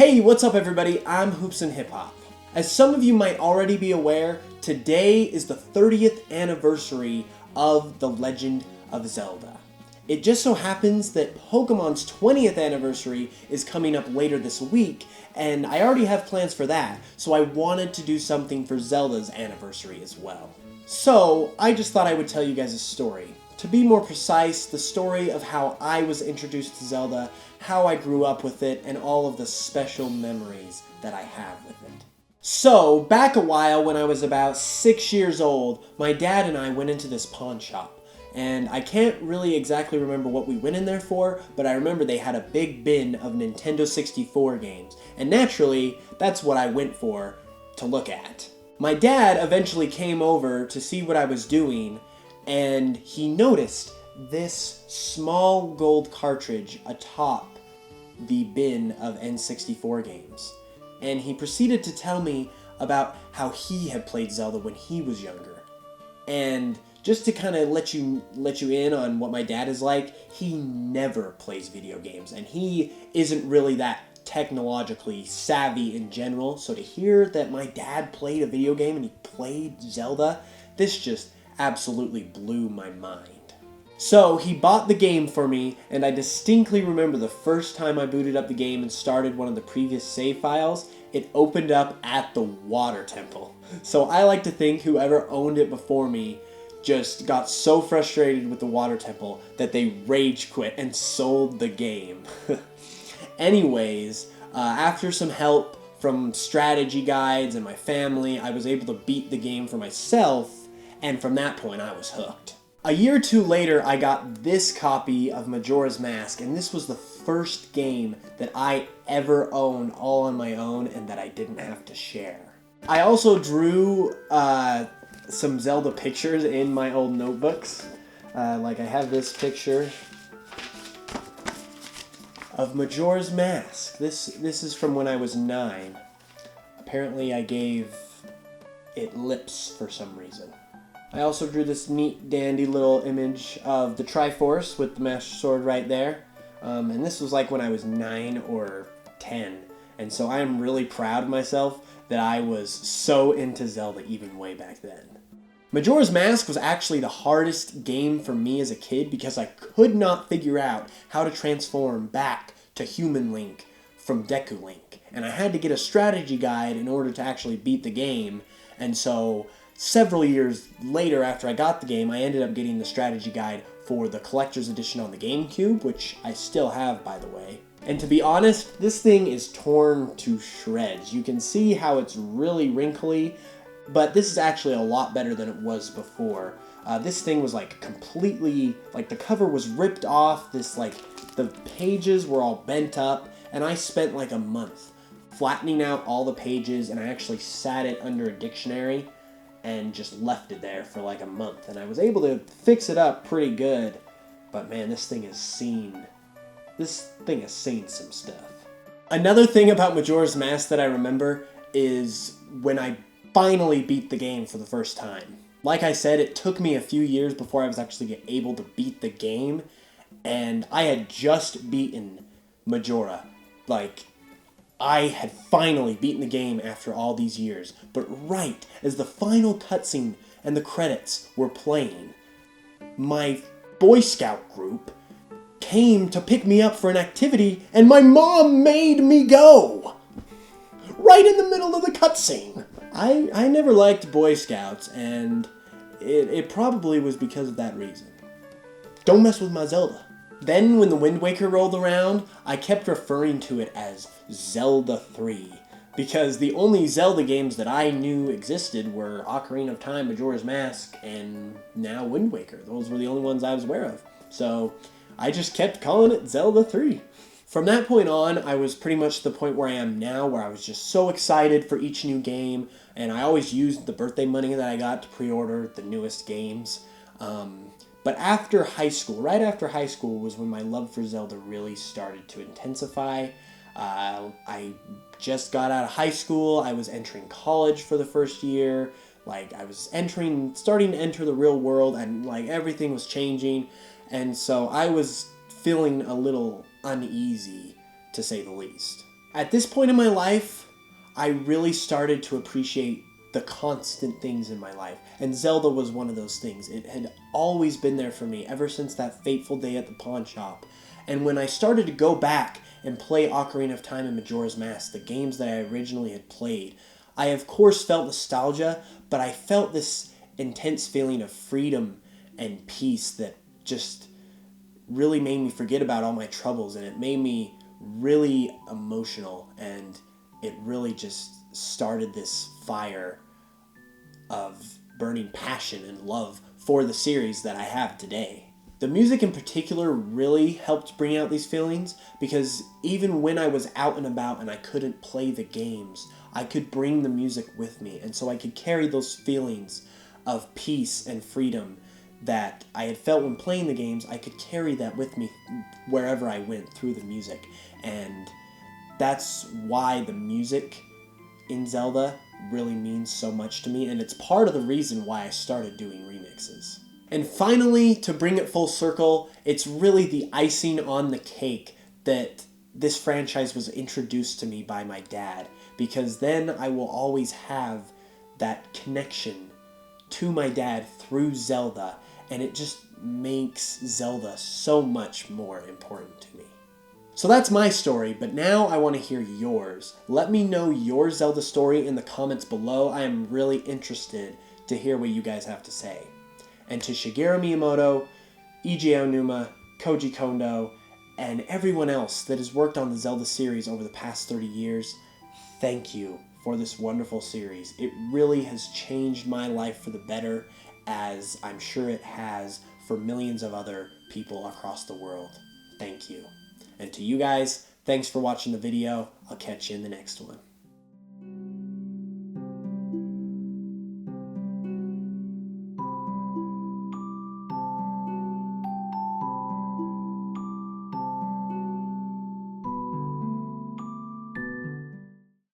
Hey, what's up everybody? I'm HoopsandHipHop. As some of you might already be aware, today is the 30th anniversary of The Legend of Zelda. It just so happens that Pokemon's 20th anniversary is coming up later this week, and I already have plans for that, so I wanted to do something for Zelda's anniversary as well. So, I just thought I would tell you guys a story. To be more precise, the story of how I was introduced to Zelda, how I grew up with it, and all of the special memories that I have with it. So, back a while when I was about 6 years old, my dad and I went into this pawn shop. And I can't really exactly remember what we went in there for, but I remember they had a big bin of Nintendo 64 games. And naturally, that's what I went for to look at. My dad eventually came over to see what I was doing, and he noticed this small gold cartridge atop the bin of N64 games. And he proceeded to tell me about how he had played Zelda when he was younger. And just to kind of let you in on what my dad is like, he never plays video games, and he isn't really that technologically savvy in general. So to hear that my dad played a video game and he played Zelda, this just absolutely blew my mind. So he bought the game for me, and I distinctly remember the first time I booted up the game and started one of the previous save files, it opened up at the water temple. So I like to think whoever owned it before me just got so frustrated with the water temple that they rage quit and sold the game. Anyways, after some help from strategy guides and my family, I was able to beat the game for myself, and from that point I was hooked. A year or two later, I got this copy of Majora's Mask, and this was the first game that I ever owned all on my own and that I didn't have to share. I also drew some Zelda pictures in my old notebooks. Like I have this picture of Majora's Mask. This is from when I was 9. Apparently I gave it lips for some reason. I also drew this neat dandy little image of the Triforce with the Master Sword right there. And this was like when I was 9 or 10. And so I am really proud of myself that I was so into Zelda even way back then. Majora's Mask was actually the hardest game for me as a kid because I could not figure out how to transform back to Human Link from Deku Link. And I had to get a strategy guide in order to actually beat the game. And so several years later after I got the game, I ended up getting the strategy guide for the collector's edition on the GameCube, which I still have, by the way. And to be honest, this thing is torn to shreds. You can see how it's really wrinkly, but this is actually a lot better than it was before. This thing was like completely, like the cover was ripped off, the pages were all bent up, and I spent like a month flattening out all the pages, and I actually sat it under a dictionary and just left it there for like a month, and I was able to fix it up pretty good, but man, this thing has seen some stuff. Another thing about Majora's Mask that I remember is when I finally beat the game for the first time. Like I said, it took me a few years before I was actually able to beat the game, and I had just beaten Majora. Like, I had finally beaten the game after all these years, but right as the final cutscene and the credits were playing, my Boy Scout group came to pick me up for an activity, and my mom made me go! Right in the middle of the cutscene! I never liked Boy Scouts, and it probably was because of that reason. Don't mess with my Zelda. Then, when the Wind Waker rolled around, I kept referring to it as Zelda 3, because the only Zelda games that I knew existed were Ocarina of Time, Majora's Mask, and now Wind Waker. Those were the only ones I was aware of. So, I just kept calling it Zelda 3. From that point on, I was pretty much the point where I am now, where I was just so excited for each new game, and I always used the birthday money that I got to pre-order the newest games. But after high school, right after high school, was when my love for Zelda really started to intensify. I just got out of high school, I was entering college for the first year, like I was starting to enter the real world, and like everything was changing, and so I was feeling a little uneasy, to say the least. At this point in my life, I really started to appreciate the constant things in my life. And Zelda was one of those things. It had always been there for me ever since that fateful day at the pawn shop. And when I started to go back and play Ocarina of Time and Majora's Mask, the games that I originally had played, I of course felt nostalgia, but I felt this intense feeling of freedom and peace that just really made me forget about all my troubles, and it made me really emotional, and it really just started this fire of burning passion and love for the series that I have today. The music in particular really helped bring out these feelings, because even when I was out and about and I couldn't play the games, I could bring the music with me, and so I could carry those feelings of peace and freedom that I had felt when playing the games. I could carry that with me wherever I went through the music, and that's why the music in Zelda really means so much to me, and it's part of the reason why I started doing remixes. And finally, to bring it full circle, it's really the icing on the cake that this franchise was introduced to me by my dad, because then I will always have that connection to my dad through Zelda, and it just makes Zelda so much more important to me. So that's my story, but now I want to hear yours. Let me know your Zelda story in the comments below. I am really interested to hear what you guys have to say. And to Shigeru Miyamoto, Eiji Aonuma, Koji Kondo, and everyone else that has worked on the Zelda series over the past 30 years, thank you for this wonderful series. It really has changed my life for the better, as I'm sure it has for millions of other people across the world. Thank you. And to you guys, thanks for watching the video. I'll catch you in the next one.